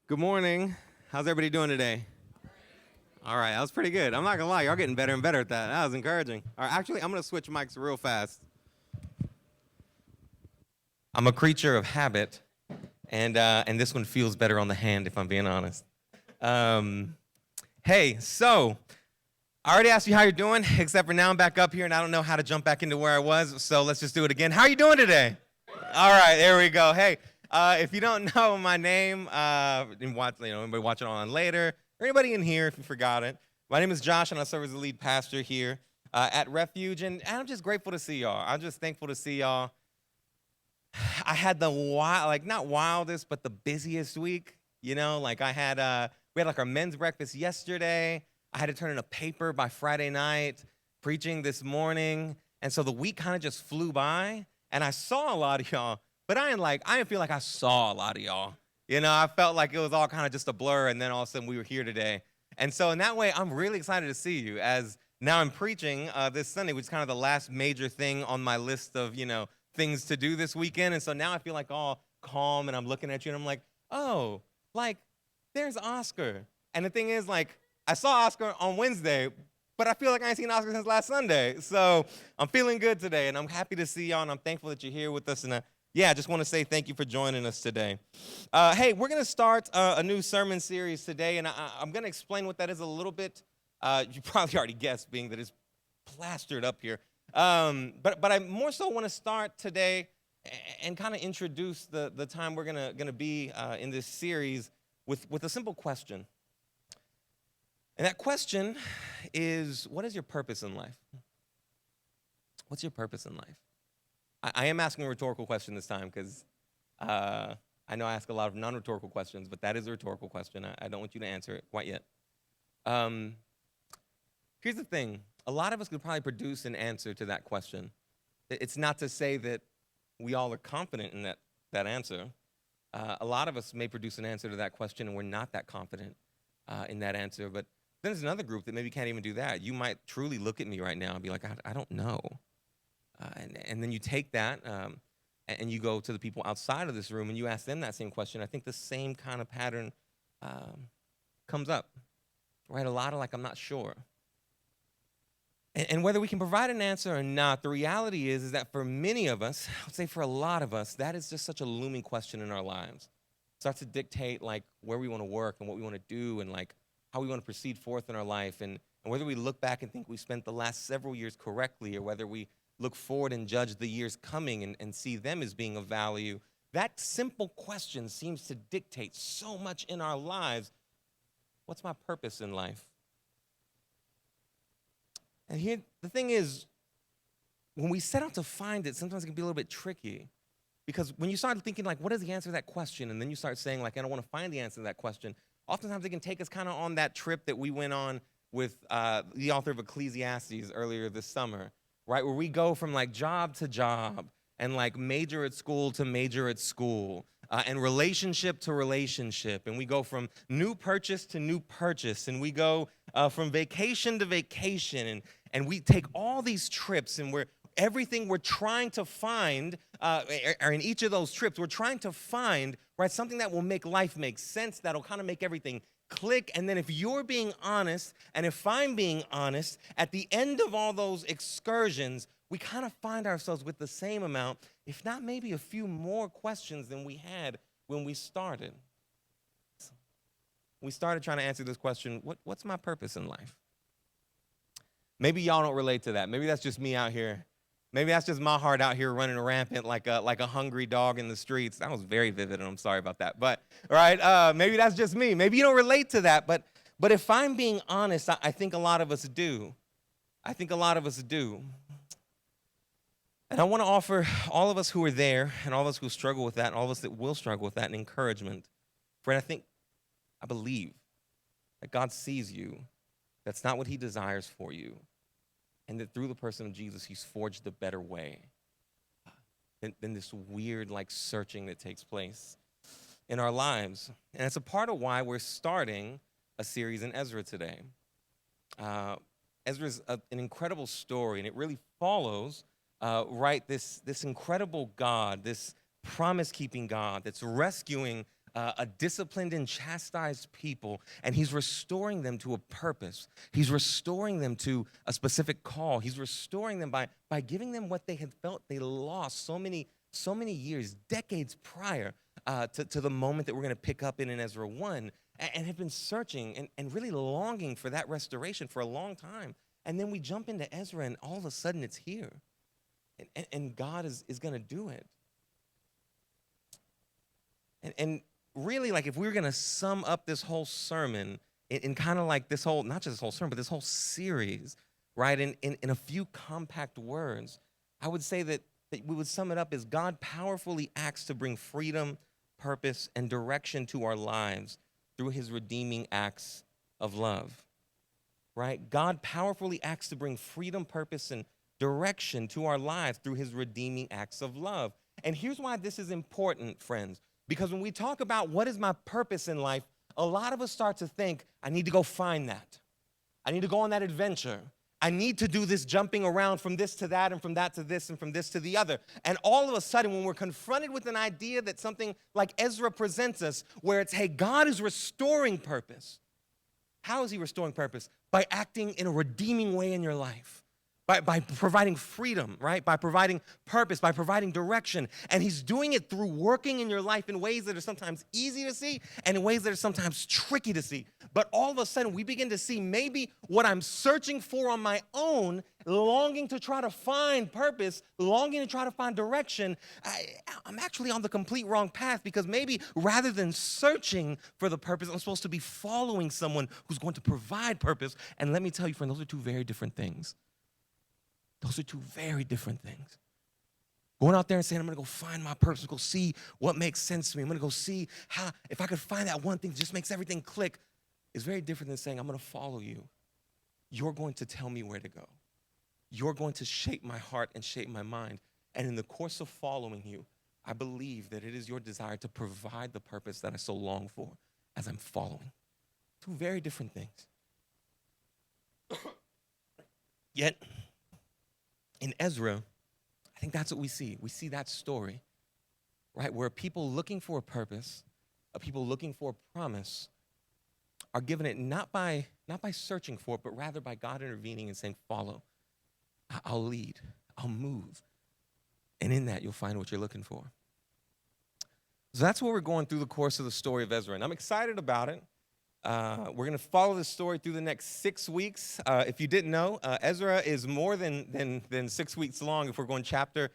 Good morning. How's everybody doing today? All right, that was pretty good. I'm not gonna lie, y'all getting better and better at that. That was encouraging. All right, actually, I'm gonna switch mics real fast. I'm a creature of habit, and this one feels better on the hand, if I'm being honest. Um, hey, so I already asked you how you're doing, except for now I'm back up here and I don't know how to jump back into where I was. So let's just do it again. How are you doing today? All right, there we go. Hey, if you don't know my name, and watch, anybody watching on later, or anybody in here if you forgot it, my name is Josh, and I serve as the lead pastor here at Refuge, and I'm just grateful to see y'all. I'm just thankful to see y'all. I had the not wildest, but the busiest week. Like we had like our men's breakfast yesterday. I had to turn in a paper by Friday night, preaching this morning, and so the week kind of just flew by. And I saw a lot of y'all, but I didn't feel like I saw a lot of y'all. I felt like it was all kind of just a blur, and then all of a sudden we were here today. And so in that way, I'm really excited to see you, as now I'm preaching this Sunday, which is kind of the last major thing on my list of, things to do this weekend. And so now I feel like all calm, and I'm looking at you, and I'm like, oh, like, there's Oscar. And the thing is, like, I saw Oscar on Wednesday, but I feel like I ain't seen Oscar since last Sunday. So I'm feeling good today, and I'm happy to see y'all, and I'm thankful that you're here with us. And I just want to say thank you for joining us today. Hey, we're going to start a new sermon series today, and I'm going to explain what that is a little bit. You probably already guessed, being that it's plastered up here. But I more so want to start today and kind of introduce the time we're gonna be in this series with a simple question. And that question is, what is your purpose in life? What's your purpose in life? I am asking a rhetorical question this time because I know I ask a lot of non-rhetorical questions, but that is a rhetorical question. I don't want you to answer it quite yet. Here's the thing. A lot of us could probably produce an answer to that question. It's not to say that we all are confident in that answer. A lot of us may produce an answer to that question, and we're not that confident in that answer. But then there's another group that maybe can't even do that. You might truly look at me right now and be like, I don't know. And then you take that and you go to the people outside of this room and you ask them that same question. I think the same kind of pattern comes up, right? A lot of I'm not sure. And whether we can provide an answer or not, the reality is that for many of us, I would say for a lot of us, that is just such a looming question in our lives. It starts to dictate where we want to work and what we want to do, and how we want to proceed forth in our life, and whether we look back and think we spent the last several years correctly, or whether we look forward and judge the years coming and see them as being of value. That simple question seems to dictate so much in our lives. What's my purpose in life? And here, the thing is, when we set out to find it, sometimes it can be a little bit tricky. Because when you start thinking, what is the answer to that question? And then you start saying, I don't want to find the answer to that question. Oftentimes it can take us kind of on that trip that we went on with the author of Ecclesiastes earlier this summer, right? Where we go from job to job, and major at school to major at school, and relationship to relationship. And we go from new purchase to new purchase. And we go from vacation to vacation. And we take all these trips, and everything we're trying to find, or in each of those trips, we're trying to find, right, something that will make life make sense, that'll kind of make everything click. And then if you're being honest, and if I'm being honest, at the end of all those excursions, we kind of find ourselves with the same amount, if not maybe a few more questions than we had when we started. We started trying to answer this question, what's my purpose in life? Maybe y'all don't relate to that. Maybe that's just me out here. Maybe that's just my heart out here running rampant like a hungry dog in the streets. That was very vivid, and I'm sorry about that. But, right, maybe that's just me. Maybe you don't relate to that. But if I'm being honest, I think a lot of us do. I think a lot of us do. And I want to offer all of us who are there, and all of us who struggle with that, and all of us that will struggle with that, an encouragement. Friend, I believe that God sees you. That's not what he desires for you. And that through the person of Jesus, he's forged a better way than this weird searching that takes place in our lives. And it's a part of why we're starting a series in Ezra today. Ezra's an incredible story, and it really follows this incredible God, this promise-keeping God that's rescuing a disciplined and chastised people, and he's restoring them to a purpose. He's restoring them to a specific call. He's restoring them by giving them what they had felt they lost so many years, decades prior to the moment that we're going to pick up in Ezra 1, and have been searching and really longing for that restoration for a long time. And then we jump into Ezra, and all of a sudden it's here. And God is going to do it. And really, like, if we were going to sum up this whole sermon in kind of like this whole, not just this whole sermon, but this whole series, right, in a few compact words, I would say that we would sum it up as God powerfully acts to bring freedom, purpose, and direction to our lives through his redeeming acts of love, right? God powerfully acts to bring freedom, purpose, and direction to our lives through his redeeming acts of love. And here's why this is important, friends. Because when we talk about what is my purpose in life, a lot of us start to think, I need to go find that. I need to go on that adventure. I need to do this jumping around from this to that and from that to this and from this to the other. And all of a sudden, when we're confronted with an idea that something like Ezra presents us, where it's, hey, God is restoring purpose. How is he restoring purpose? By acting in a redeeming way in your life. By providing freedom, right? By providing purpose, by providing direction. And he's doing it through working in your life in ways that are sometimes easy to see and in ways that are sometimes tricky to see. But all of a sudden, we begin to see maybe what I'm searching for on my own, longing to try to find purpose, longing to try to find direction. I'm actually on the complete wrong path, because maybe rather than searching for the purpose, I'm supposed to be following someone who's going to provide purpose. And let me tell you, friend, those are two very different things. Those are two very different things. Going out there and saying, I'm going to go find my purpose, go see what makes sense to me. I'm going to go see how, if I could find that one thing that just makes everything click, is very different than saying, I'm going to follow you. You're going to tell me where to go. You're going to shape my heart and shape my mind. And in the course of following you, I believe that it is your desire to provide the purpose that I so long for as I'm following. Two very different things. Yet, in Ezra, I think that's what we see. We see that story, right, where people looking for a purpose, people looking for a promise, are given it not by searching for it, but rather by God intervening and saying, follow. I'll lead. I'll move. And in that, you'll find what you're looking for. So that's what we're going through the course of the story of Ezra. And I'm excited about it. We're going to follow this story through the next 6 weeks. If you didn't know, Ezra is more than 6 weeks long if we're going chapter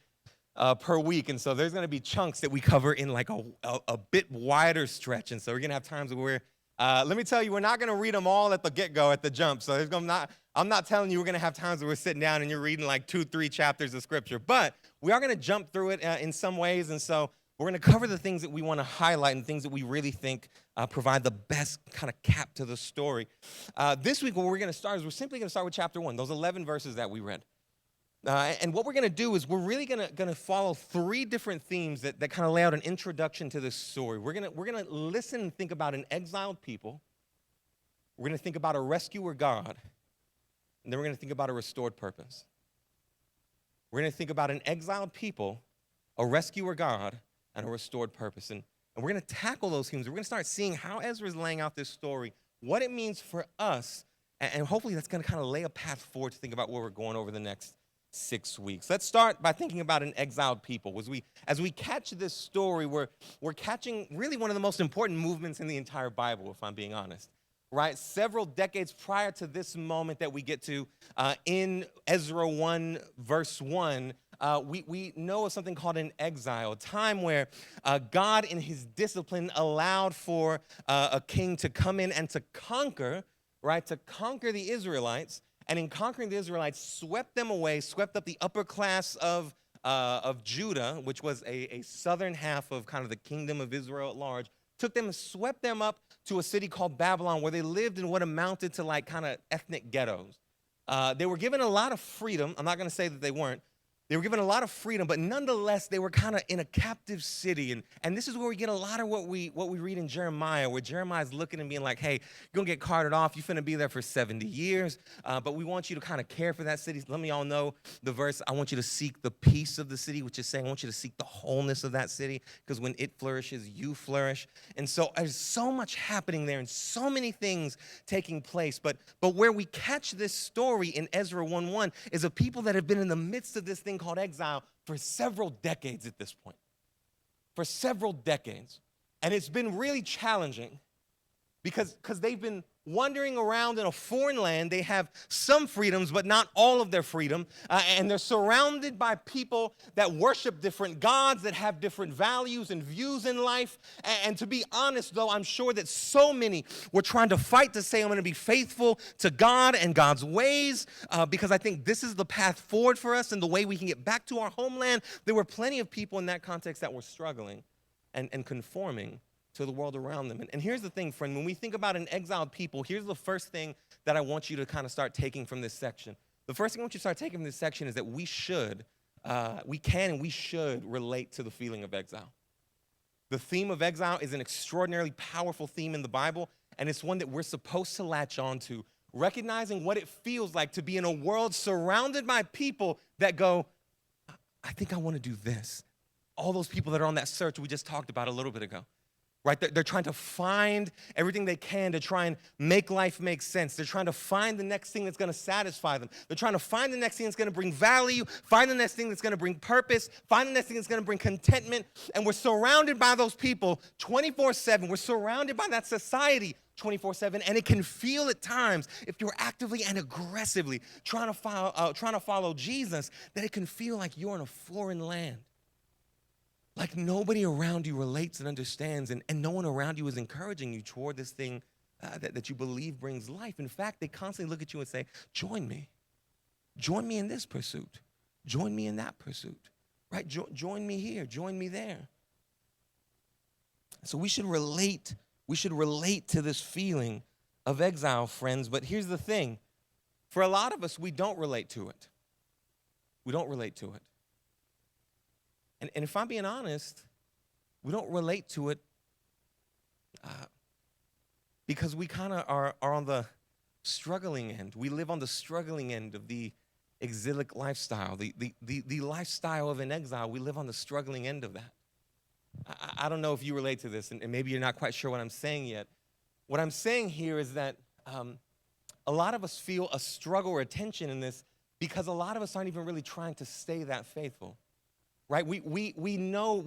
per week. And so there's going to be chunks that we cover in like a bit wider stretch. And so we're going to have times where let me tell you, we're not going to read them all at the get-go, at the jump. So I'm not telling you we're going to have times where we're sitting down and you're reading like 2-3 chapters of Scripture. But we are going to jump through it in some ways. And so we're going to cover the things that we want to highlight and things that we really think provide the best kind of cap to the story. This week, what we're going to start is we're simply going to start with chapter 1, those 11 verses that we read. And what we're going to do is we're really going to follow 3 different themes that kind of lay out an introduction to this story. We're going to listen and think about an exiled people. We're going to think about a rescuer God. And then we're going to think about a restored purpose. We're going to think about an exiled people, a rescuer God, and a restored purpose. And we're going to tackle those themes. We're going to start seeing how Ezra is laying out this story, what it means for us, and hopefully that's going to kind of lay a path forward to think about where we're going over the next 6 weeks. Let's start by thinking about an exiled people. As we catch this story, we're catching really one of the most important movements in the entire Bible, if I'm being honest. Right? Several decades prior to this moment that we get to in Ezra 1, verse 1, we know of something called an exile, a time where God in his discipline allowed for a king to come in and to conquer, right, to conquer the Israelites, and in conquering the Israelites, swept them away, swept up the upper class of Judah, which was a southern half of kind of the kingdom of Israel at large, took them and swept them up to a city called Babylon, where they lived in what amounted to like kind of ethnic ghettos. They were given a lot of freedom. I'm not going to say that they weren't, They were given a lot of freedom, but nonetheless, they were kind of in a captive city. And this is where we get a lot of what we read in Jeremiah, where Jeremiah's looking and being like, hey, you're going to get carted off. You're finna be there for 70 years, but we want you to kind of care for that city. Let me all know the verse. I want you to seek the peace of the city, which is saying I want you to seek the wholeness of that city, because when it flourishes, you flourish. And so there's so much happening there and so many things taking place. But where we catch this story in Ezra 1:1 is a people that have been in the midst of this thing called exile for several decades at this point. For several decades. And it's been really challenging because they've been wandering around in a foreign land. They have some freedoms, but not all of their freedom. And they're surrounded by people that worship different gods, that have different values and views in life. And to be honest, though, I'm sure that so many were trying to fight to say, I'm going to be faithful to God and God's ways, because I think this is the path forward for us and the way we can get back to our homeland. There were plenty of people in that context that were struggling and conforming to the world around them. And here's the thing, friend, when we think about an exiled people, here's the first thing that I want you to kind of start taking from this section. The first thing I want you to start taking from this section is that we can and we should relate to the feeling of exile. The theme of exile is an extraordinarily powerful theme in the Bible, and it's one that we're supposed to latch on to, recognizing what it feels like to be in a world surrounded by people that go, I think I want to do this. All those people that are on that search we just talked about a little bit ago. Right? They're trying to find everything they can to try and make life make sense. They're trying to find the next thing that's going to satisfy them. They're trying to find the next thing that's going to bring value, find the next thing that's going to bring purpose, find the next thing that's going to bring contentment. And we're surrounded by those people 24/7. We're surrounded by that society 24/7. And it can feel at times, if you're actively and aggressively trying to follow Jesus, that it can feel like you're in a foreign land. Like nobody around you relates and understands, and no one around you is encouraging you toward this thing that you believe brings life. In fact, they constantly look at you and say, join me. Join me in this pursuit. Join me in that pursuit. Right? Join me here. Join me there. So we should relate to this feeling of exile, friends. But here's the thing. For a lot of us, we don't relate to it. We don't relate to it. And if I'm being honest, we don't relate to it because we kind of are on the struggling end. We live on the struggling end of the exilic lifestyle, the lifestyle of an exile. We live on the struggling end of that. I don't know if you relate to this, and maybe you're not quite sure what I'm saying yet. What I'm saying here is that a lot of us feel a struggle or a tension in this because a lot of us aren't even really trying to stay that faithful. Right? We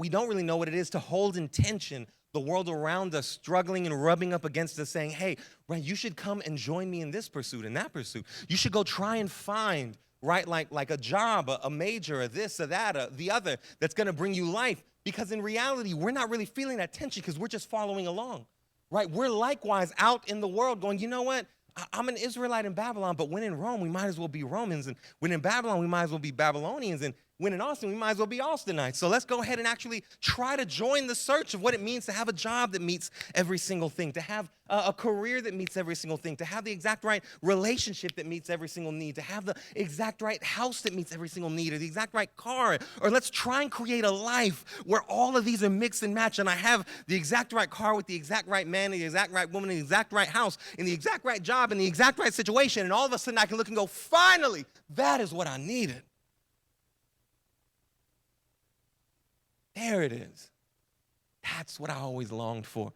don't really know what it is to hold in tension the world around us struggling and rubbing up against us saying, hey, right, you should come and join me in this pursuit and that pursuit. You should go try and find, right, like a job, a major, a this, or that, the other that's going to bring you life. Because in reality, we're not really feeling that tension because we're just following along, right? We're likewise out in the world going, you know what? I'm an Israelite in Babylon, but when in Rome, we might as well be Romans. And when in Babylon, we might as well be Babylonians. And when in Austin, we might as well be Austinites. So let's go ahead and actually try to join the search of what it means to have a job that meets every single thing, to have a career that meets every single thing, to have the exact right relationship that meets every single need, to have the exact right house that meets every single need, or the exact right car. Or let's try and create a life where all of these are mixed and matched, and I have the exact right car with the exact right man, and the exact right woman, and the exact right house, and the exact right job, and the exact right situation, and all of a sudden I can look and go, finally, that is what I needed. There it is. That's what I always longed for.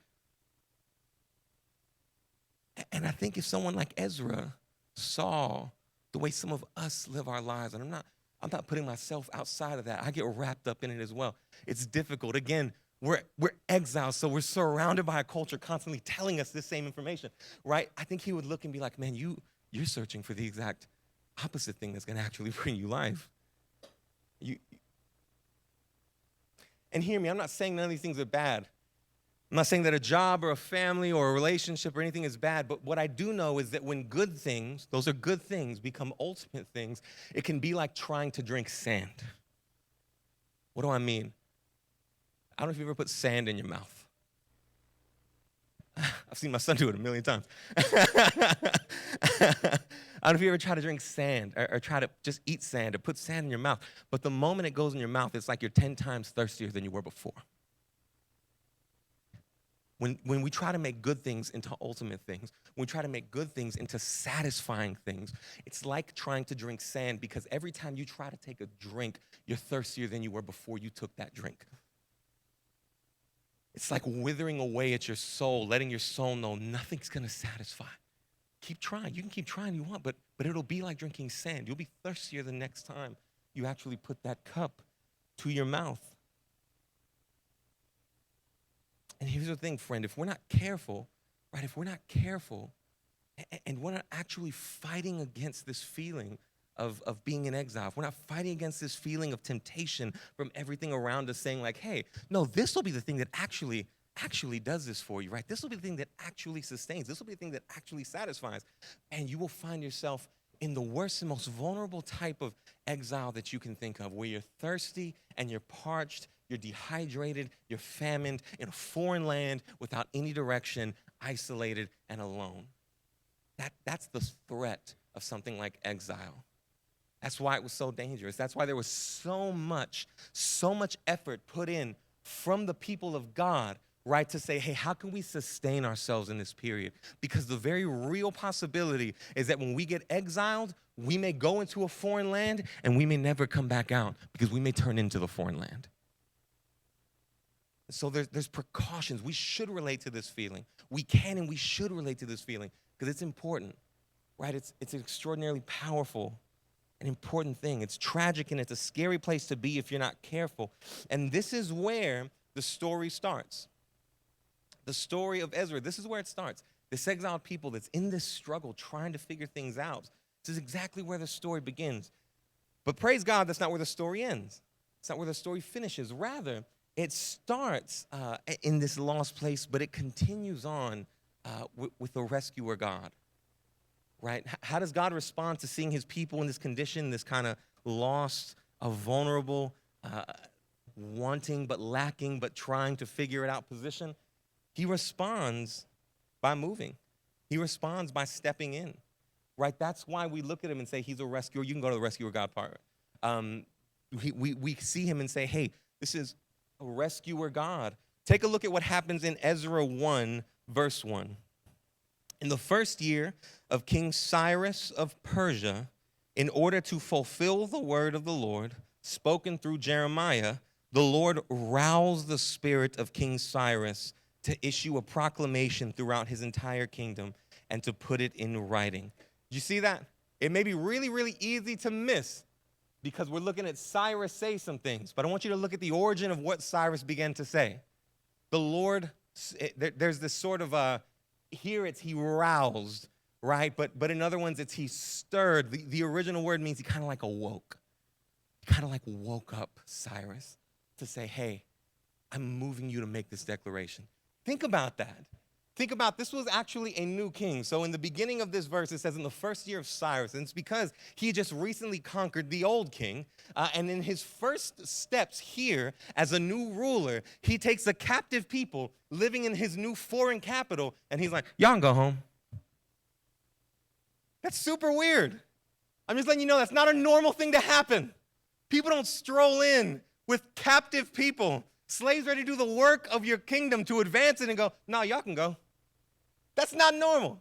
And I think if someone like Ezra saw the way some of us live our lives, and I'm not putting myself outside of that. I get wrapped up in it as well. It's difficult. Again, we're exiles, so we're surrounded by a culture constantly telling us this same information, right? I think he would look and be like, man, you're searching for the exact opposite thing that's going to actually bring you life. And hear me, I'm not saying none of these things are bad. I'm not saying that a job or a family or a relationship or anything is bad, but what I do know is that when good things, those are good things, become ultimate things, it can be like trying to drink sand. What do I mean? I don't know if you've ever put sand in your mouth. I've seen my son do it a million times. I don't know if you ever try to drink sand or try to just eat sand or put sand in your mouth. But the moment it goes in your mouth, it's like you're 10 times thirstier than you were before. When we try to make good things into ultimate things, when we try to make good things into satisfying things, it's like trying to drink sand, because every time you try to take a drink, you're thirstier than you were before you took that drink. It's like withering away at your soul, letting your soul know nothing's going to satisfy. Keep trying. You can keep trying you want, but it'll be like drinking sand. You'll be thirstier the next time you actually put that cup to your mouth. And here's the thing, friend, if we're not careful, right, if we're not careful and we're not actually fighting against this feeling of being in exile, if we're not fighting against this feeling of temptation from everything around us saying like, hey, no, this will be the thing that actually does this for you, right? This will be the thing that actually sustains. This will be the thing that actually satisfies. And you will find yourself in the worst and most vulnerable type of exile that you can think of, where you're thirsty and you're parched, you're dehydrated, you're famined in a foreign land without any direction, isolated and alone. That's the threat of something like exile. That's why it was so dangerous. That's why there was so much effort put in from the people of God, right, to say, hey, how can we sustain ourselves in this period? Because the very real possibility is that when we get exiled, we may go into a foreign land and we may never come back out, because we may turn into the foreign land. So there's precautions. We should relate to this feeling. We can and we should relate to this feeling because it's important, right? It's an extraordinarily powerful and important thing. It's tragic and it's a scary place to be if you're not careful. And this is where the story starts. The story of Ezra, this is where it starts. This exiled people that's in this struggle trying to figure things out. This is exactly where the story begins. But praise God, that's not where the story ends. It's not where the story finishes. Rather, it starts in this lost place, but it continues on with the rescuer God, right? How does God respond to seeing his people in this condition, this kind of lost, vulnerable, wanting but lacking but trying to figure it out position? He responds by moving. He responds by stepping in, right? That's why we look at him and say he's a rescuer. You can go to the rescuer God part. We see him and say, hey, this is a rescuer God. Take a look at what happens in Ezra 1, verse 1. In the first year of King Cyrus of Persia, in order to fulfill the word of the Lord spoken through Jeremiah, the Lord roused the spirit of King Cyrus to issue a proclamation throughout his entire kingdom and to put it in writing. Did you see that? It may be really, really easy to miss because we're looking at Cyrus say some things, but I want you to look at the origin of what Cyrus began to say. The Lord, there's this sort of, here it's he roused, right? But in other ones, it's he stirred. The original word means he kind of like awoke. He kind of like woke up Cyrus to say, hey, I'm moving you to make this declaration. Think about that. Think about, this was actually a new king. So in the beginning of this verse, it says in the first year of Cyrus, and it's because he just recently conquered the old king. And in his first steps here as a new ruler, he takes the captive people living in his new foreign capital, and he's like, y'all can go home. That's super weird. I'm just letting you know that's not a normal thing to happen. People don't stroll in with captive people, slaves ready to do the work of your kingdom to advance it and go, no, y'all can go. That's not normal,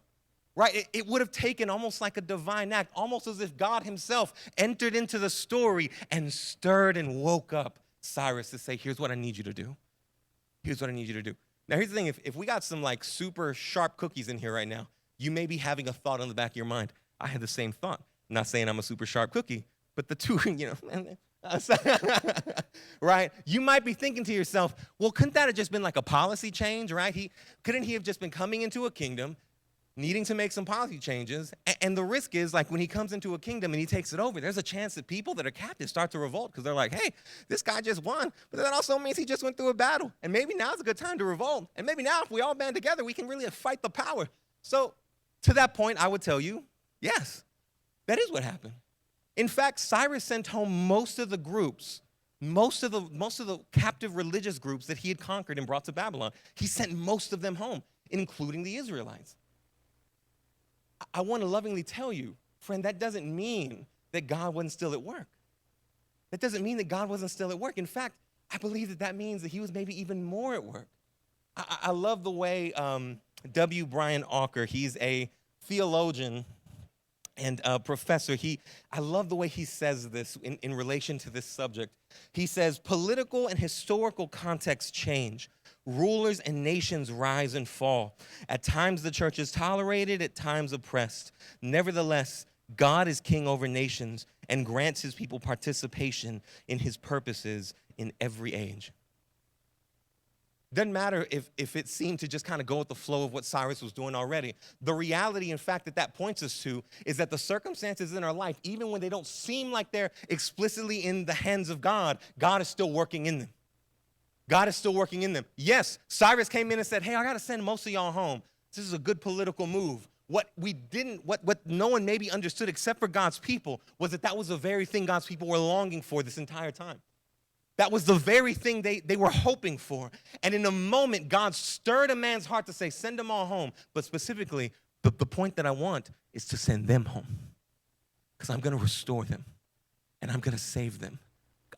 right? It would have taken almost like a divine act, almost as if God himself entered into the story and stirred and woke up Cyrus to say, here's what I need you to do. Here's what I need you to do. Now, here's the thing. If we got some like super sharp cookies in here right now, you may be having a thought on the back of your mind. I had the same thought. I'm not saying I'm a super sharp cookie, but the two, right? You might be thinking to yourself, well, couldn't that have just been like a policy change, right? Couldn't he have just been coming into a kingdom, needing to make some policy changes? And the risk is, like, when he comes into a kingdom and he takes it over, there's a chance that people that are captive start to revolt because they're like, hey, this guy just won, but that also means he just went through a battle. And maybe now's a good time to revolt. And maybe now if we all band together, we can really fight the power. So to that point, I would tell you, yes, that is what happened. In fact, Cyrus sent home most of the groups, most of the captive religious groups that he had conquered and brought to Babylon. He sent most of them home. including the Israelites. I want to lovingly tell you, friend, that doesn't mean that God wasn't still at work. That doesn't mean that God wasn't still at work. In fact, I believe that means that he was maybe even more at work. I love the way W. Brian Auker, he's a theologian and a professor. I love the way he says this in relation to this subject. He says, political and historical contexts change. Rulers and nations rise and fall. At times the church is tolerated, at times oppressed. Nevertheless, God is king over nations and grants his people participation in his purposes in every age. Doesn't matter if it seemed to just kind of go with the flow of what Cyrus was doing already. The reality, in fact, that points us to is that the circumstances in our life, even when they don't seem like they're explicitly in the hands of God, God is still working in them. God is still working in them. Yes, Cyrus came in and said, hey, I got to send most of y'all home. This is a good political move. What no one maybe understood except for God's people was that was the very thing God's people were longing for this entire time. That was the very thing they were hoping for. And in a moment, God stirred a man's heart to say, send them all home. But specifically, the point that I want is to send them home. Because I'm going to restore them. And I'm going to save them.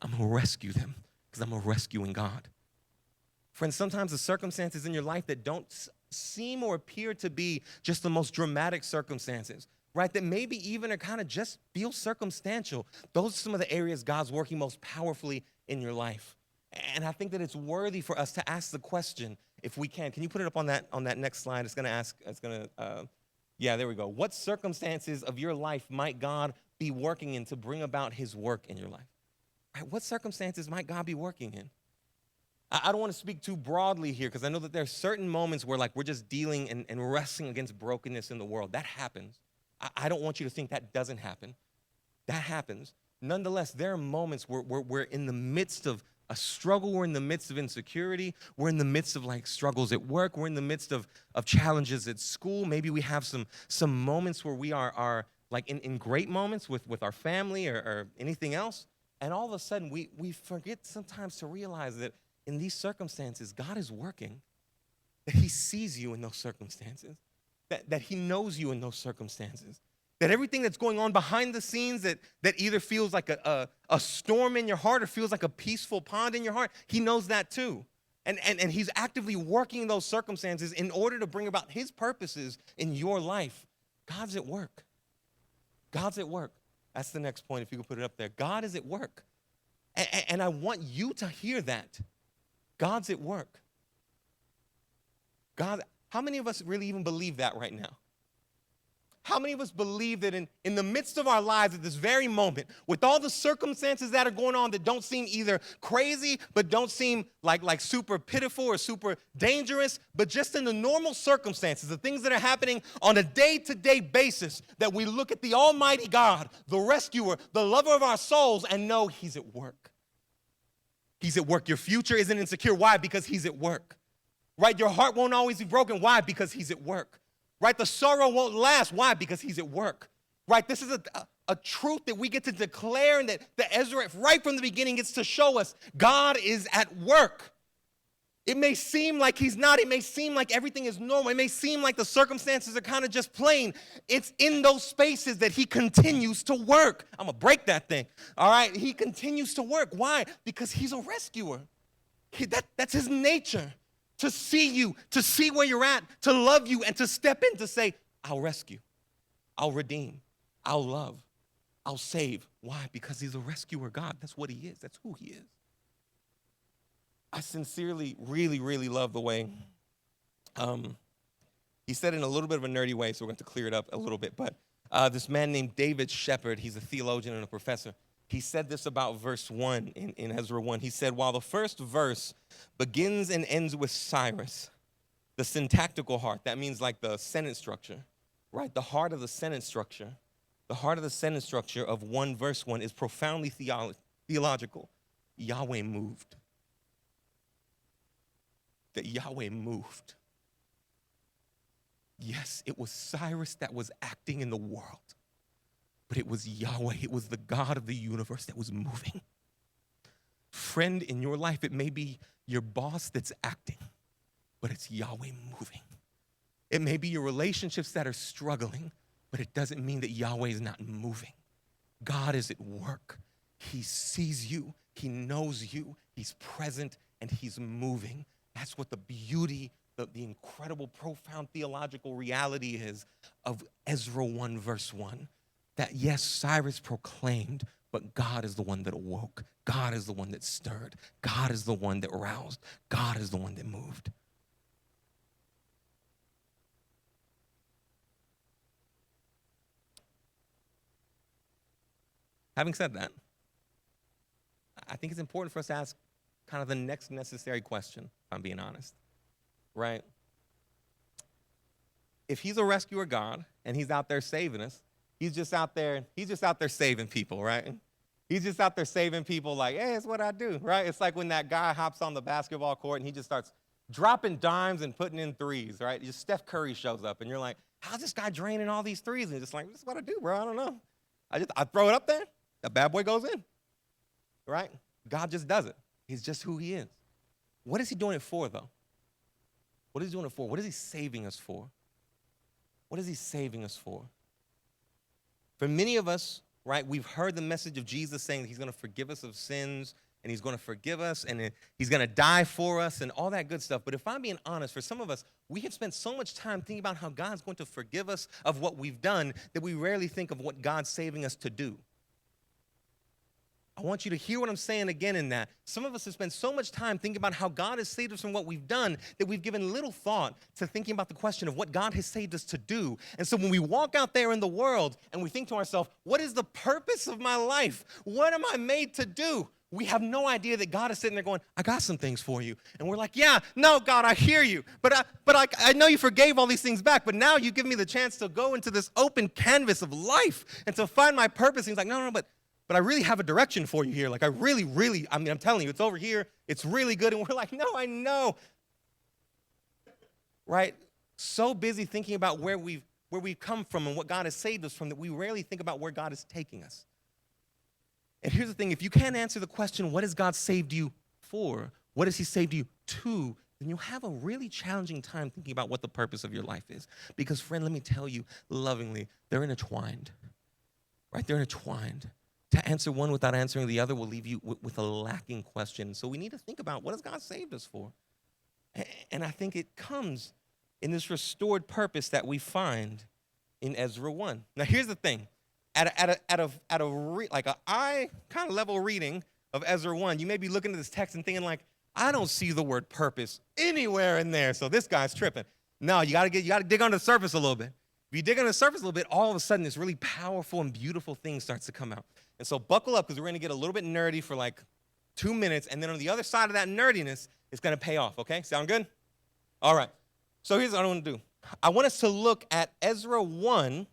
I'm going to rescue them. Because I'm a rescuing God. Friends, sometimes the circumstances in your life that don't seem or appear to be just the most dramatic circumstances, right, that maybe even are kind of just feel circumstantial, those are some of the areas God's working most powerfully in your life. And I think that it's worthy for us to ask the question, if we can you put it up on that next slide? Yeah, there we go. What circumstances of your life might God be working in to bring about his work in your life? Right? What circumstances might God be working in? I don't want to speak too broadly here because I know that there are certain moments where we're just dealing and wrestling against brokenness in the world. That happens. I don't want you to think that doesn't happen. That happens. Nonetheless, there are moments where we're in the midst of a struggle. We're in the midst of insecurity. We're in the midst of struggles at work. We're in the midst of challenges at school. Maybe we have some moments where we are in great moments with our family or anything else. And all of a sudden, we forget sometimes to realize that in these circumstances, God is working, that he sees you in those circumstances, that he knows you in those circumstances, that everything that's going on behind the scenes that either feels like a storm in your heart or feels like a peaceful pond in your heart, he knows that too. And he's actively working those circumstances in order to bring about his purposes in your life. God's at work. God's at work. That's the next point, if you could put it up there. God is at work. And I want you to hear that. God's at work. God, how many of us really even believe that right now? How many of us believe that in the midst of our lives at this very moment, with all the circumstances that are going on that don't seem either crazy, but don't seem like super pitiful or super dangerous, but just in the normal circumstances, the things that are happening on a day-to-day basis, that we look at the Almighty God, the rescuer, the lover of our souls, and know he's at work. He's at work. Your future isn't insecure. Why? Because he's at work. Right? Your heart won't always be broken. Why? Because he's at work. Right? The sorrow won't last. Why? Because he's at work. Right? This is a truth that we get to declare, and that Ezra, right from the beginning, gets to show us God is at work. It may seem like he's not. It may seem like everything is normal. It may seem like the circumstances are kind of just plain. It's in those spaces that he continues to work. I'm going to break that thing. All right? He continues to work. Why? Because he's a rescuer. That's his nature. To see you, to see where you're at, to love you, and to step in to say, I'll rescue. I'll redeem. I'll love. I'll save. Why? Because he's a rescuer God. That's what he is. That's who he is. I sincerely, really, really love the way he said it in a little bit of a nerdy way, so we're going to clear it up a little bit. But this man named David Shepard, he's a theologian and a professor. He said this about verse 1 in Ezra 1. He said, while the first verse begins and ends with Cyrus, the syntactical heart, that means like the sentence structure, right? The heart of the sentence structure of verse 1 is profoundly theological. Yahweh moved. That Yahweh moved. Yes, it was Cyrus that was acting in the world, but it was Yahweh. It was the God of the universe that was moving. Friend, in your life, it may be your boss that's acting, but it's Yahweh moving. It may be your relationships that are struggling, but it doesn't mean that Yahweh is not moving. God is at work. He sees you. He knows you. He's present, and he's moving. That's what the beauty, the incredible, profound theological reality is of Ezra 1, verse 1. That, yes, Cyrus proclaimed, but God is the one that awoke. God is the one that stirred. God is the one that roused. God is the one that moved. Having said that, I think it's important for us to ask kind of the next necessary question, if I'm being honest, right? If he's a rescuer God and he's out there saving us, he's just out there saving people, right? He's just out there saving people like, hey, it's what I do, right? It's like when that guy hops on the basketball court and he just starts dropping dimes and putting in threes, right? Just Steph Curry shows up and you're like, how's this guy draining all these threes? And he's just like, this is what I do, bro. I don't know. I throw it up there, the bad boy goes in, right? God just does it. He's just who he is. What is he doing it for, though? What is he doing it for? What is he saving us for? What is he saving us for? For many of us, right, we've heard the message of Jesus saying that he's going to forgive us of sins, and he's going to forgive us, and he's going to die for us, and all that good stuff. But if I'm being honest, for some of us, we have spent so much time thinking about how God's going to forgive us of what we've done that we rarely think of what God's saving us to do. I want you to hear what I'm saying again in that. Some of us have spent so much time thinking about how God has saved us from what we've done that we've given little thought to thinking about the question of what God has saved us to do. And so when we walk out there in the world and we think to ourselves, what is the purpose of my life? What am I made to do? We have no idea that God is sitting there going, I got some things for you. And we're like, yeah, no, God, I hear you. But I know you forgave all these things back, but now you give me the chance to go into this open canvas of life and to find my purpose. And he's like, no, but I really have a direction for you here. Like, I'm telling you, it's over here. It's really good. And we're like, no, I know. Right? So busy thinking about where we've come from and what God has saved us from that we rarely think about where God is taking us. And here's the thing. If you can't answer the question, what has God saved you for? What has he saved you to? Then you'll have a really challenging time thinking about what the purpose of your life is. Because, friend, let me tell you lovingly, they're intertwined. Right? They're intertwined. To answer one without answering the other will leave you with a lacking question. So we need to think about what has God saved us for? And I think it comes in this restored purpose that we find in Ezra 1. Now here's the thing. At an eye kind of level reading of Ezra 1, you may be looking at this text and thinking like, I don't see the word purpose anywhere in there, so this guy's tripping. No, you gotta dig under the surface a little bit. If you dig under the surface a little bit, all of a sudden this really powerful and beautiful thing starts to come out. And so buckle up because we're going to get a little bit nerdy for like 2 minutes. And then on the other side of that nerdiness, it's going to pay off. Okay? Sound good? All right. So here's what I want to do. I want us to look at Ezra 1,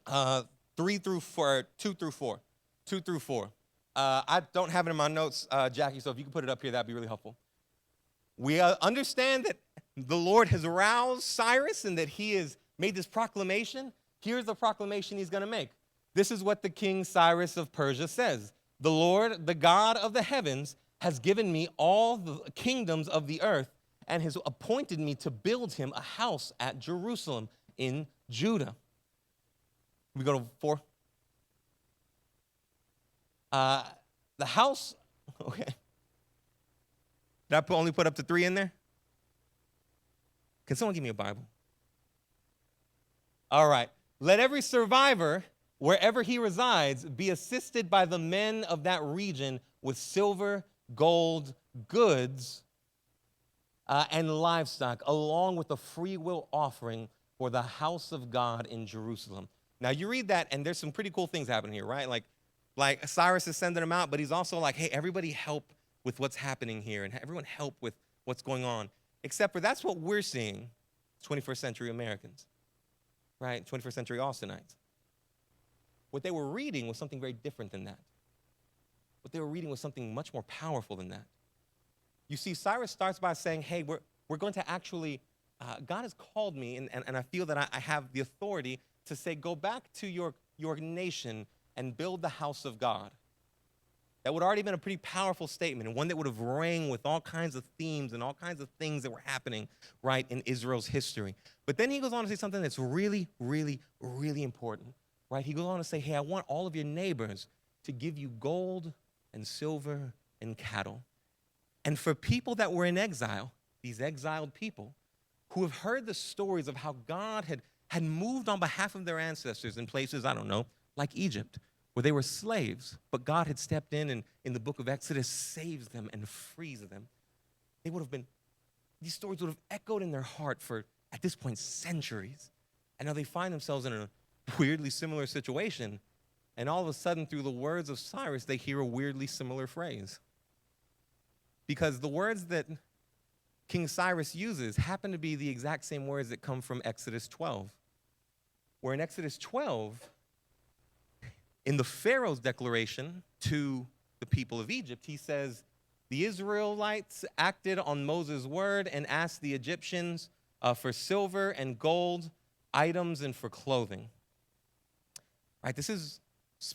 2 through 4. I don't have it in my notes, Jackie, so if you can put it up here, that'd be really helpful. We understand that the Lord has roused Cyrus and that he has made this proclamation. Here's the proclamation he's going to make. This is what the king Cyrus of Persia says. The Lord, the God of the heavens, has given me all the kingdoms of the earth and has appointed me to build him a house at Jerusalem in Judah. We go to 4. The house, okay. Did I only put up to 3 in there? Can someone give me a Bible? All right. Let every survivor, wherever he resides, be assisted by the men of that region with silver, gold, goods, and livestock, along with a free will offering for the house of God in Jerusalem. Now, you read that, and there's some pretty cool things happening here, right? Like Cyrus is sending them out, but he's also like, hey, everybody help with what's happening here, and everyone help with what's going on. Except for that's what we're seeing, 21st century Americans, right? 21st century Austinites. What they were reading was something very different than that. What they were reading was something much more powerful than that. You see, Cyrus starts by saying, hey, we're going to actually, God has called me, and I feel that I have the authority to say, go back to your nation and build the house of God. that would already been a pretty powerful statement, and one that would have rang with all kinds of themes and all kinds of things that were happening, right, in Israel's history. But then he goes on to say something that's really, really, really important, right? He goes on to say, hey, I want all of your neighbors to give you gold and silver and cattle. And for people that were in exile, these exiled people who have heard the stories of how God had moved on behalf of their ancestors in places, I don't know, like Egypt, where they were slaves, but God had stepped in and in the book of Exodus saves them and frees them. These stories would have echoed in their heart for, at this point, centuries. And now they find themselves in a weirdly similar situation. And all of a sudden, through the words of Cyrus, they hear a weirdly similar phrase. Because the words that King Cyrus uses happen to be the exact same words that come from Exodus 12. Where in Exodus 12, in the Pharaoh's declaration to the people of Egypt, he says, the Israelites acted on Moses' word and asked the Egyptians for silver and gold, items, and for clothing. Right, this is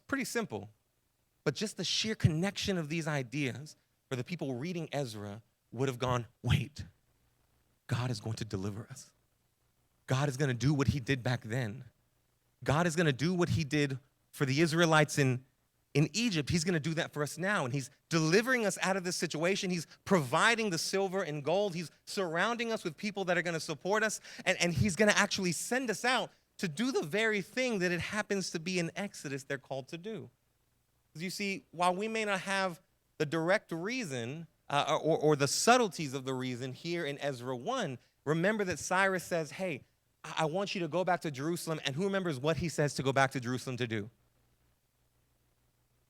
pretty simple, but just the sheer connection of these ideas for the people reading Ezra would have gone, wait, God is going to deliver us. God is going to do what he did back then. God is going to do what he did for the Israelites in Egypt. He's going to do that for us now. And he's delivering us out of this situation. He's providing the silver and gold. He's surrounding us with people that are going to support us. And he's going to actually send us out to do the very thing that it happens to be in Exodus they're called to do. Because you see, while we may not have the direct reason or the subtleties of the reason here in Ezra 1, remember that Cyrus says, hey, I want you to go back to Jerusalem. And who remembers what he says to go back to Jerusalem to do?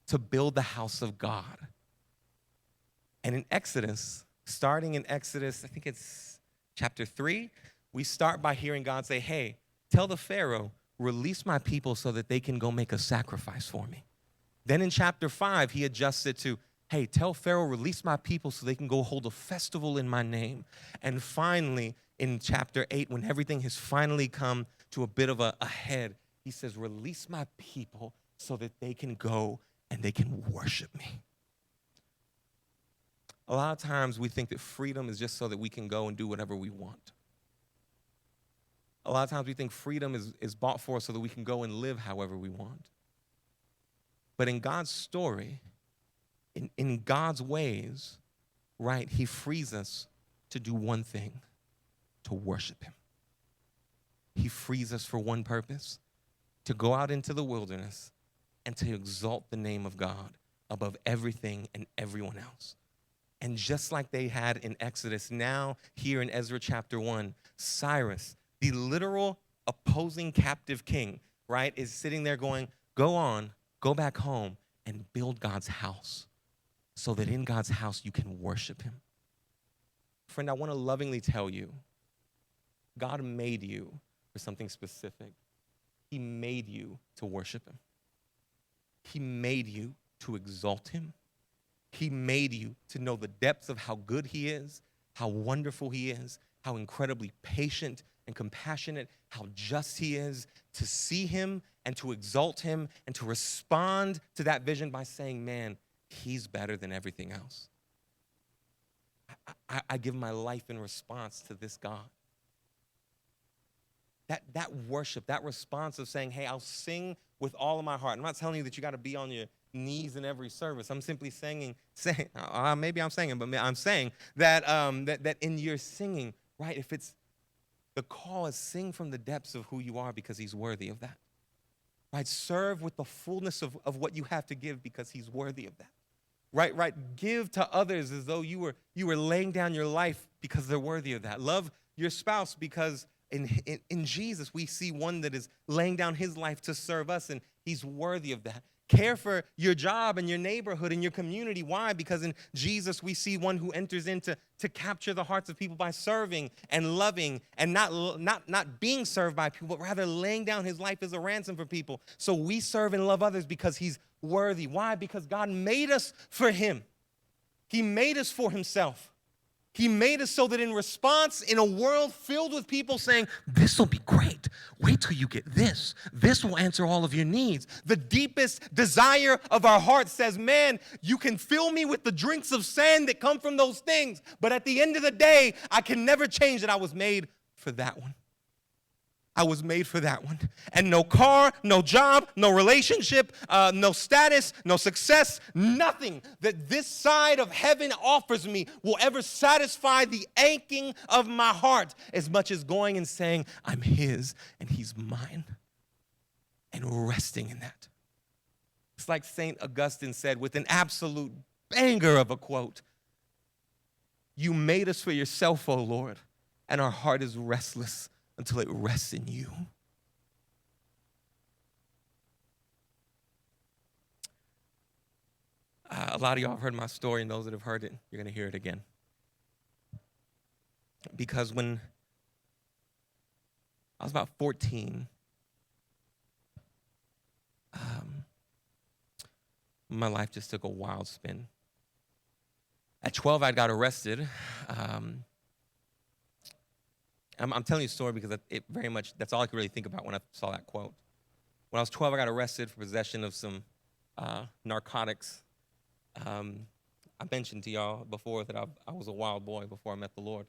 To build the house of God. And in Exodus, starting in Exodus, I think it's chapter 3, we start by hearing God say, hey, tell the Pharaoh, release my people so that they can go make a sacrifice for me. Then in chapter 5, he adjusts it to, hey, tell Pharaoh, release my people so they can go hold a festival in my name. And finally, in chapter 8, when everything has finally come to a bit of a head, he says, release my people so that they can go and they can worship me. A lot of times we think that freedom is just so that we can go and do whatever we want. A lot of times we think freedom is bought for us so that we can go and live however we want. But in God's story, in God's ways, right, he frees us to do one thing, to worship him. He frees us for one purpose, to go out into the wilderness and to exalt the name of God above everything and everyone else. And just like they had in Exodus, now here in Ezra chapter 1, Cyrus, the literal opposing captive king, right, is sitting there going, go on, go back home and build God's house so that in God's house you can worship him. Friend, I want to lovingly tell you, God made you for something specific. He made you to worship him. He made you to exalt him. He made you to know the depths of how good he is, how wonderful he is, how incredibly patient and compassionate, how just he is, to see him and to exalt him and to respond to that vision by saying, man, he's better than everything else. I give my life in response to this God. That worship, that response of saying, hey, I'll sing with all of my heart. I'm not telling you that you got to be on your knees in every service. I'm simply saying, maybe I'm saying it, but I'm saying that, that in your singing, right, if it's the call is sing from the depths of who you are because he's worthy of that. Right, serve with the fullness of what you have to give because he's worthy of that. Right, give to others as though you were laying down your life because they're worthy of that. Love your spouse because in Jesus, we see one that is laying down his life to serve us, and he's worthy of that. Care for your job and your neighborhood and your community. Why? Because in Jesus, we see one who enters into to capture the hearts of people by serving and loving and not being served by people, but rather laying down his life as a ransom for people. So we serve and love others because he's worthy. Why? Because God made us for him. He made us for himself. He made us so that in response, in a world filled with people saying, this will be great. Wait till you get this. This will answer all of your needs. The deepest desire of our heart says, man, you can fill me with the drinks of sand that come from those things. But at the end of the day, I can never change that I was made for that one. I was made for that one. And no car, no job, no relationship, no status, no success, nothing that this side of heaven offers me will ever satisfy the aching of my heart as much as going and saying, I'm his and he's mine, and resting in that. It's like St. Augustine said with an absolute banger of a quote, you made us for yourself, O Lord, and our heart is restless until it rests in you. A lot of y'all have heard my story, and those that have heard it, you're going to hear it again. Because when I was about 14, my life just took a wild spin. At 12, I got arrested. I'm telling you a story because it very much, that's all I could really think about when I saw that quote. When I was 12, I got arrested for possession of some narcotics. I mentioned to y'all before that I was a wild boy before I met the Lord.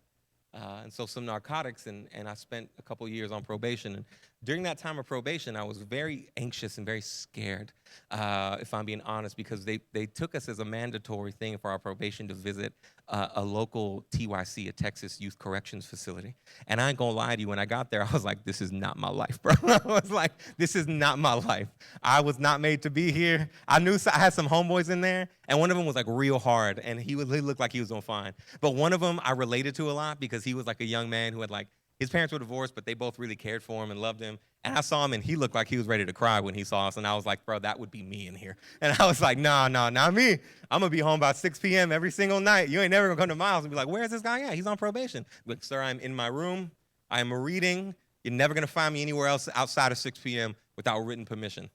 And so some narcotics, and I spent a couple years on probation. And during that time of probation, I was very anxious and very scared, if I'm being honest, because they took us as a mandatory thing for our probation to visit a local TYC, a Texas Youth Corrections Facility. And I ain't gonna lie to you, when I got there, I was like, this is not my life, bro. I was like, this is not my life. I was not made to be here. I knew I had some homeboys in there, and one of them was like real hard, and he looked like he was doing fine. But one of them I related to a lot because he was like a young man who had like, his parents were divorced, but they both really cared for him and loved him. And I saw him, and he looked like he was ready to cry when he saw us. And I was like, bro, that would be me in here. And I was like, nah, not me. I'm going to be home by 6 p.m. every single night. You ain't never going to come to my house and be like, where's this guy at? He's on probation. But, sir, I'm in my room. I am reading. You're never going to find me anywhere else outside of 6 p.m. without written permission.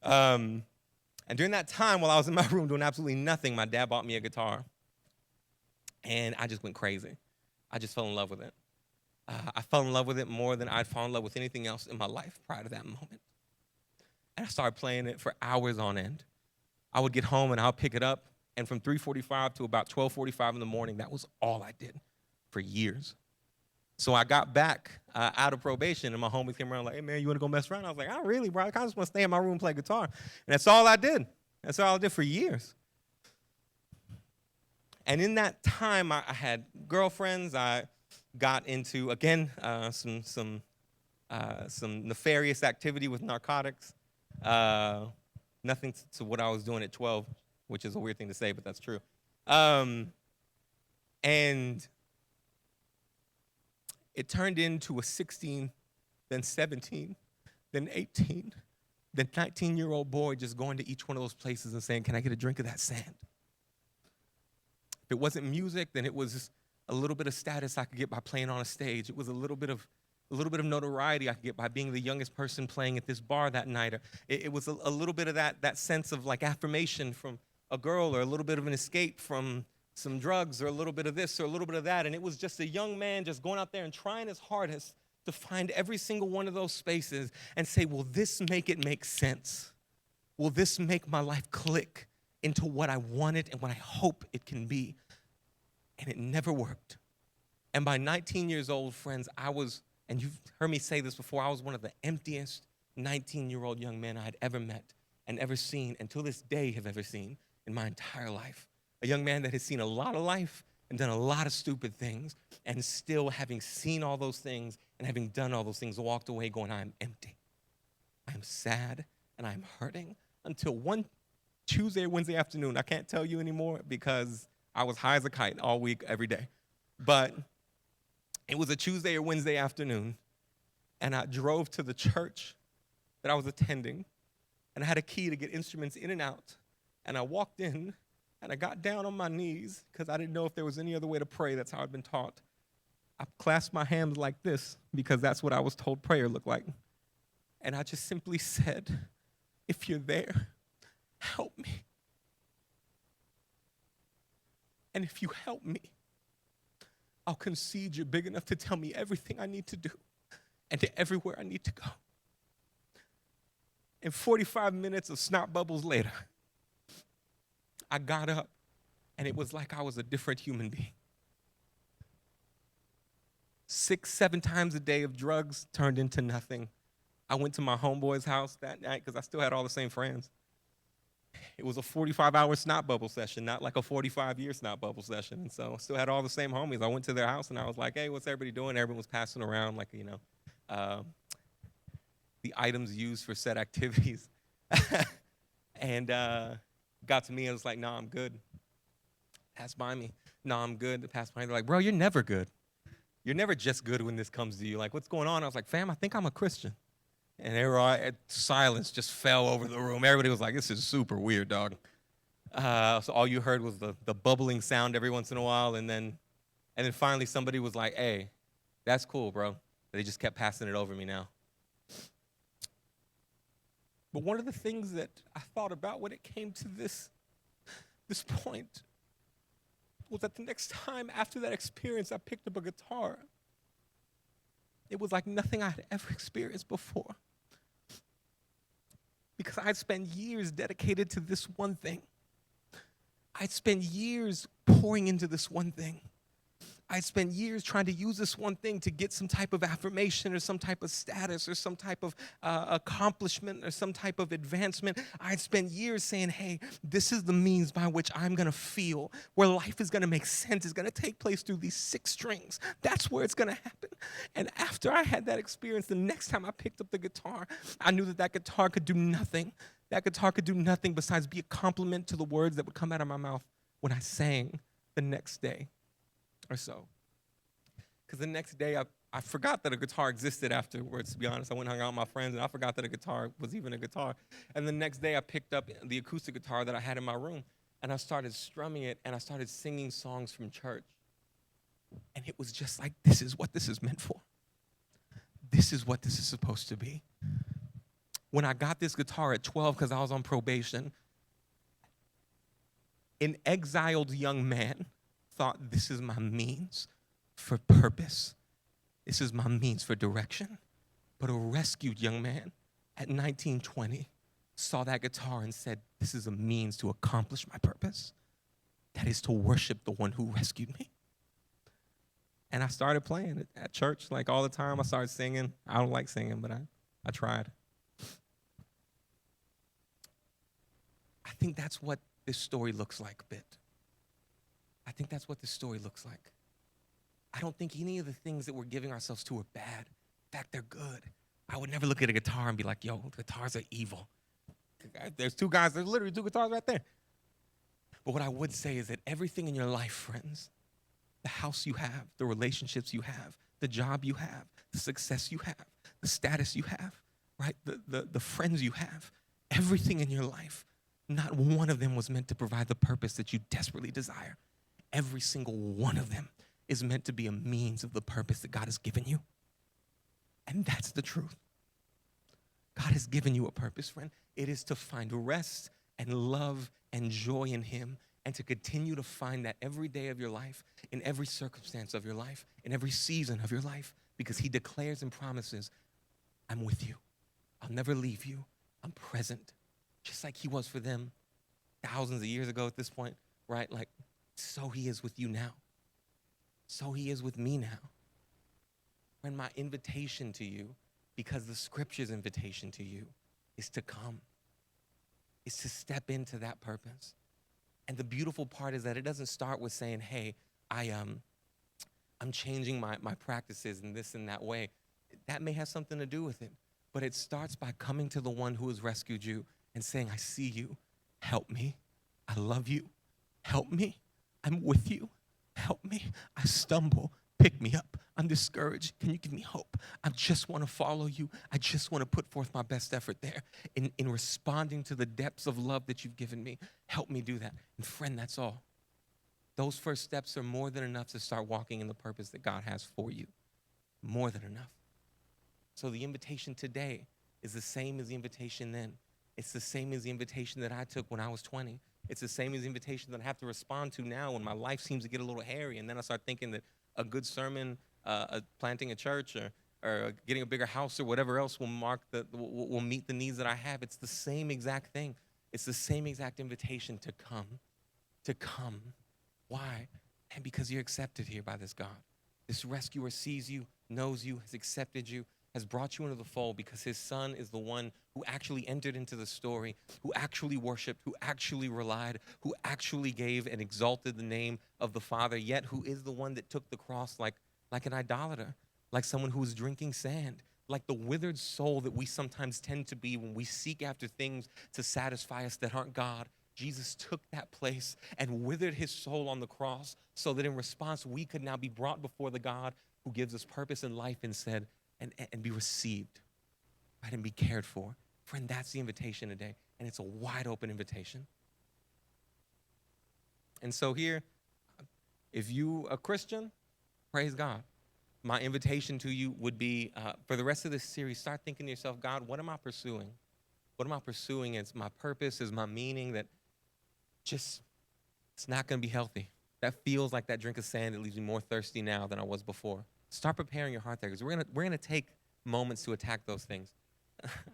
And during that time, while I was in my room doing absolutely nothing, my dad bought me a guitar. And I just went crazy. I just fell in love with it. I fell in love with it more than I'd fallen in love with anything else in my life prior to that moment. And I started playing it for hours on end. I would get home and I'll pick it up, and from 3:45 to about 12:45 in the morning, that was all I did for years. So I got back out of probation, and my homies came around like, hey, man, you want to go mess around? I was like, not really, bro. I just want to stay in my room and play guitar. And that's all I did. That's all I did for years. And in that time, I had girlfriends. I got into, again, some nefarious activity with narcotics. Nothing to what I was doing at 12, which is a weird thing to say, but that's true. And it turned into a 16, then 17, then 18, then 19-year-old boy just going to each one of those places and saying, can I get a drink of that sand? If it wasn't music, then it was a little bit of status I could get by playing on a stage. It was a little bit of notoriety I could get by being the youngest person playing at this bar that night. It was a little bit of that sense of like affirmation from a girl, or a little bit of an escape from some drugs, or a little bit of this or a little bit of that. And it was just a young man just going out there and trying his hardest to find every single one of those spaces and say, will this make it make sense? Will this make my life click into what I wanted and what I hope it can be? And it never worked. And by 19 years old, friends, I was, and you've heard me say this before, I was one of the emptiest 19-year-old young men I had ever met and ever seen, and till this day have ever seen in my entire life. A young man that has seen a lot of life and done a lot of stupid things, and still having seen all those things and having done all those things, walked away going, I am empty. I am sad and I am hurting, until one Tuesday or Wednesday afternoon. I can't tell you anymore because I was high as a kite all week, every day. But it was a Tuesday or Wednesday afternoon, and I drove to the church that I was attending, and I had a key to get instruments in and out. And I walked in, and I got down on my knees because I didn't know if there was any other way to pray. That's how I'd been taught. I clasped my hands like this because that's what I was told prayer looked like. And I just simply said, if you're there, help me. And if you help me, I'll concede you're big enough to tell me everything I need to do and to everywhere I need to go. And 45 minutes of snot bubbles later, I got up, and it was like I was a different human being. 6, 7 times a day of drugs turned into nothing. I went to my homeboy's house that night because I still had all the same friends. It was a 45-hour snot bubble session, not like a 45-year snot bubble session. And so I still had all the same homies. I went to their house, and I was like, hey, what's everybody doing? Everyone was passing around, like, the items used for said activities. And got to me, and was like, no, I'm good. Passed by me. No, I'm good. They passed by me. They're like, bro, you're never good. You're never just good when this comes to you. Like, what's going on? I was like, fam, I think I'm a Christian. And they were all, silence just fell over the room. Everybody was like, this is super weird, dog. So all you heard was the bubbling sound every once in a while. And then finally somebody was like, hey, that's cool, bro. They just kept passing it over me now. But one of the things that I thought about when it came to this point was that the next time after that experience, I picked up a guitar. It was like nothing I had ever experienced before. Because I'd spent years dedicated to this one thing. I'd spent years pouring into this one thing. I spent years trying to use this one thing to get some type of affirmation or some type of status or some type of accomplishment or some type of advancement. I'd spent years saying, hey, this is the means by which I'm going to feel, where life is going to make sense. It's going to take place through these 6 strings. That's where it's going to happen. And after I had that experience, the next time I picked up the guitar, I knew that guitar could do nothing. That guitar could do nothing besides be a compliment to the words that would come out of my mouth when I sang the next day or so. Because the next day, I forgot that a guitar existed afterwards, to be honest. I went and hung out with my friends, and I forgot that a guitar was even a guitar. And the next day, I picked up the acoustic guitar that I had in my room, and I started strumming it, and I started singing songs from church. And it was just like, this is what this is meant for. This is what this is supposed to be. When I got this guitar at 12, because I was on probation, an exiled young man thought, this is my means for purpose. This is my means for direction. But a rescued young man at 19, 20 saw that guitar and said, this is a means to accomplish my purpose. That is to worship the one who rescued me. And I started playing it at church like all the time. I started singing. I don't like singing, but I tried. I think that's what this story looks like a bit. I think that's what this story looks like. I don't think any of the things that we're giving ourselves to are bad. In fact, they're good. I would never look at a guitar and be like, yo, guitars are evil. There's 2 guys, there's literally 2 guitars right there. But what I would say is that everything in your life, friends, the house you have, the relationships you have, the job you have, the success you have, the status you have, right? The friends you have, everything in your life, not one of them was meant to provide the purpose that you desperately desire. Every single one of them is meant to be a means of the purpose that God has given you. And that's the truth. God has given you a purpose, friend. It is to find rest and love and joy in Him, and to continue to find that every day of your life, in every circumstance of your life, in every season of your life, because He declares and promises, I'm with you. I'll never leave you. I'm present. Just like He was for them thousands of years ago at this point, right? Like, so He is with you now. So He is with me now. And my invitation to you, because the Scripture's invitation to you, is to come. Is to step into that purpose. And the beautiful part is that it doesn't start with saying, hey, I'm changing my practices in this and that way. That may have something to do with it. But it starts by coming to the one who has rescued you and saying, I see you. Help me. I love you. Help me. I'm with you. Help me. I stumble. Pick me up. I'm discouraged. Can you give me hope? I just want to follow you. I just want to put forth my best effort there in responding to the depths of love that you've given me. Help me do that. And friend, that's all. Those first steps are more than enough to start walking in the purpose that God has for you. More than enough. So the invitation today is the same as the invitation then. It's the same as the invitation that I took when I was 20. It's the same as the invitation that I have to respond to now when my life seems to get a little hairy. And then I start thinking that, a good sermon, planting a church, or getting a bigger house, or whatever else will meet the needs that I have. It's the same exact thing. It's the same exact invitation to come. To come. Why? And because you're accepted here by this God. This rescuer sees you, knows you, has accepted you, has brought you into the fold because his son is the one who actually entered into the story, who actually worshiped, who actually relied, who actually gave and exalted the name of the Father, yet who is the one that took the cross like an idolater, like someone who was drinking sand, like the withered soul that we sometimes tend to be when we seek after things to satisfy us that aren't God. Jesus took that place and withered his soul on the cross so that in response we could now be brought before the God who gives us purpose in life instead and be received, right, and be cared for. Friend, that's the invitation today, and it's a wide open invitation. And so here, if you a Christian, praise God. My invitation to you would be, for the rest of this series, start thinking to yourself, God, what am I pursuing? What am I pursuing as my purpose, as my meaning that just, it's not going to be healthy? That feels like that drink of sand that leaves me more thirsty now than I was before. Start preparing your heart there, because we're gonna take moments to attack those things.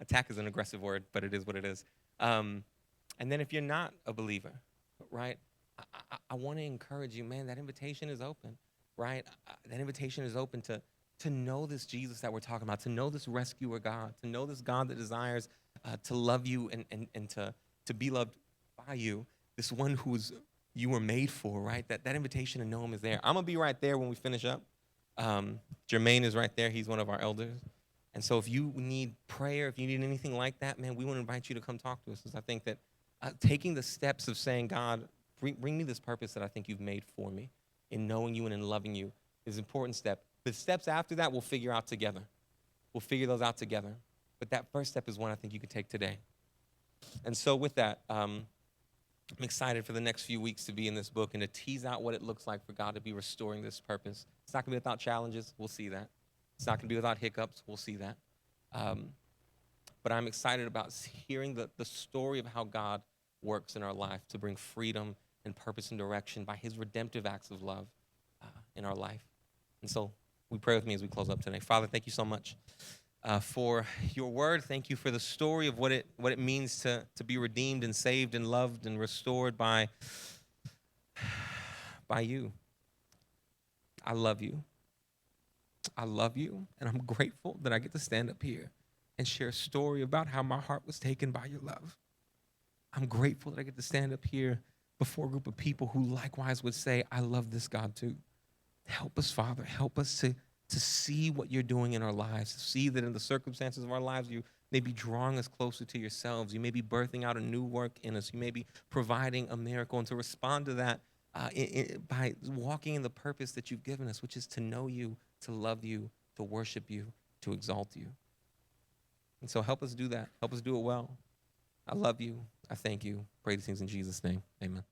Attack is an aggressive word, but it is what it is. And then if you're not a believer, right, I want to encourage you, man, that invitation is open, right? That invitation is open to know this Jesus that we're talking about, to know this rescuer God, to know this God that desires to love you and to be loved by you, this one who's you were made for, right? That invitation to know him is there. I'm going to be right there when we finish up. Jermaine is right there. He's one of our elders. And so if you need prayer, if you need anything like that, man, we want to invite you to come talk to us. Because I think that taking the steps of saying, God, bring me this purpose that I think you've made for me in knowing you and in loving you is an important step. The steps after that we'll figure out together. We'll figure those out together. But that first step is one I think you can take today. And so with that, I'm excited for the next few weeks to be in this book and to tease out what it looks like for God to be restoring this purpose. It's not going to be without challenges. We'll see that. It's not going to be without hiccups. We'll see that. But I'm excited about hearing the story of how God works in our life to bring freedom and purpose and direction by his redemptive acts of love in our life. And so we pray with me as we close up today. Father, thank you so much for your word. Thank you for the story of what it means to be redeemed and saved and loved and restored by you. I love you. I love you, and I'm grateful that I get to stand up here and share a story about how my heart was taken by your love. I'm grateful that I get to stand up here before a group of people who likewise would say, I love this God too. Help us, Father. Help us to see what you're doing in our lives, to see that in the circumstances of our lives, you may be drawing us closer to yourselves. You may be birthing out a new work in us. You may be providing a miracle, and to respond to that by walking in the purpose that you've given us, which is to know you, to love you, to worship you, to exalt you. And so help us do that. Help us do it well. I love you. I thank you. Pray these things in Jesus' name. Amen.